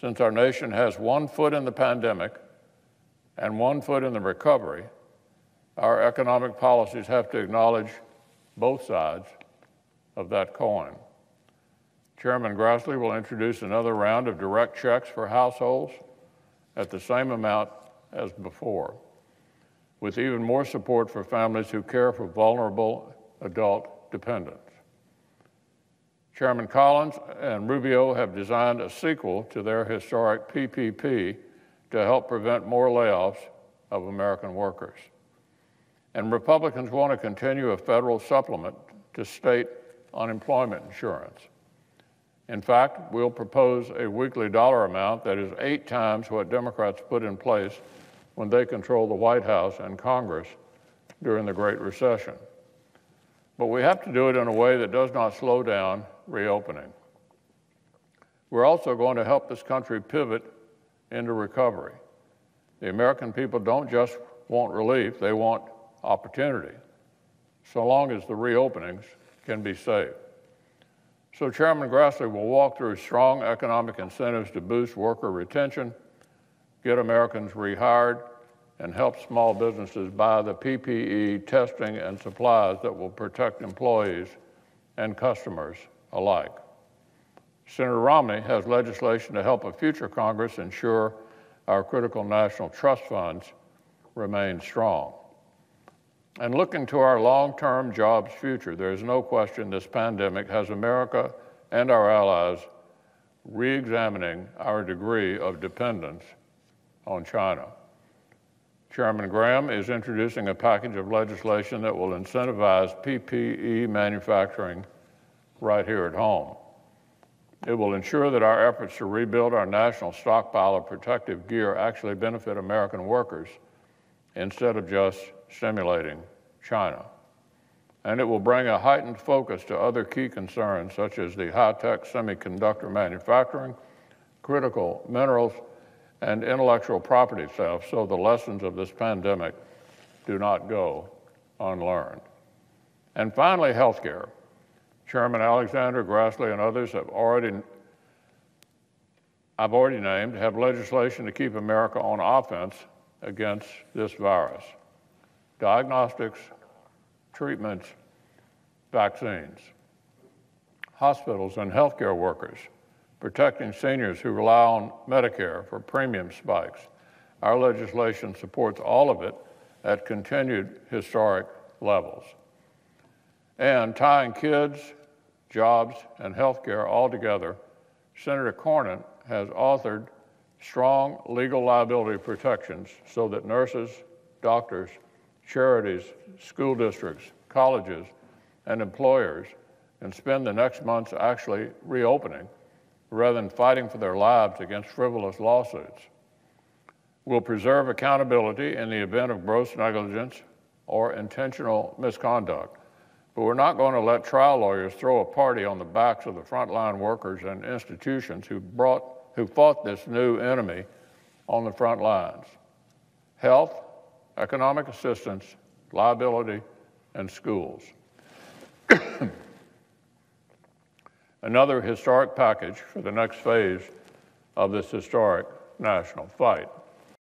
Since our nation has one foot in the pandemic and one foot in the recovery, our economic policies have to acknowledge both sides of that coin. Chairman Grassley will introduce another round of direct checks for households at the same amount as before, with even more support for families who care for vulnerable adult dependents. Chairman Collins and Rubio have designed a sequel to their historic PPP to help prevent more layoffs of American workers. And Republicans want to continue a federal supplement to state unemployment insurance. In fact, we'll propose a weekly dollar amount that is 8 times what Democrats put in place when they controlled the White House and Congress during the Great Recession. But we have to do it in a way that does not slow down reopening. We're also going to help this country pivot into recovery. The American people don't just want relief, they want opportunity, so long as the reopenings can be safe. So Chairman Grassley will walk through strong economic incentives to boost worker retention, get Americans rehired, and help small businesses buy the PPE, testing, and supplies that will protect employees and customers alike. Senator Romney has legislation to help a future Congress ensure our critical national trust funds remain strong. And looking to our long-term jobs future, there is no question this pandemic has America and our allies re-examining our degree of dependence on China. Chairman Graham is introducing a package of legislation that will incentivize PPE manufacturing right here at home. It will ensure that our efforts to rebuild our national stockpile of protective gear actually benefit American workers instead of just stimulating China. And it will bring a heightened focus to other key concerns such as the high-tech semiconductor manufacturing, critical minerals, and intellectual property theft, so the lessons of this pandemic do not go unlearned. And finally, healthcare. Chairman Alexander, Grassley, and others I've already named have legislation to keep America on offense against this virus. Diagnostics, treatments, vaccines, hospitals and healthcare workers, protecting seniors who rely on Medicare for premium spikes. Our legislation supports all of it at continued historic levels. And tying kids, jobs, and healthcare all together, Senator Cornyn has authored strong legal liability protections so that nurses, doctors, charities, school districts, colleges, and employers can spend the next months actually reopening rather than fighting for their lives against frivolous lawsuits. We'll preserve accountability in the event of gross negligence or intentional misconduct, but we're not going to let trial lawyers throw a party on the backs of the frontline workers and institutions who fought this new enemy on the front lines. Health, economic assistance, liability, and schools. Another historic package for the next phase of this historic national fight.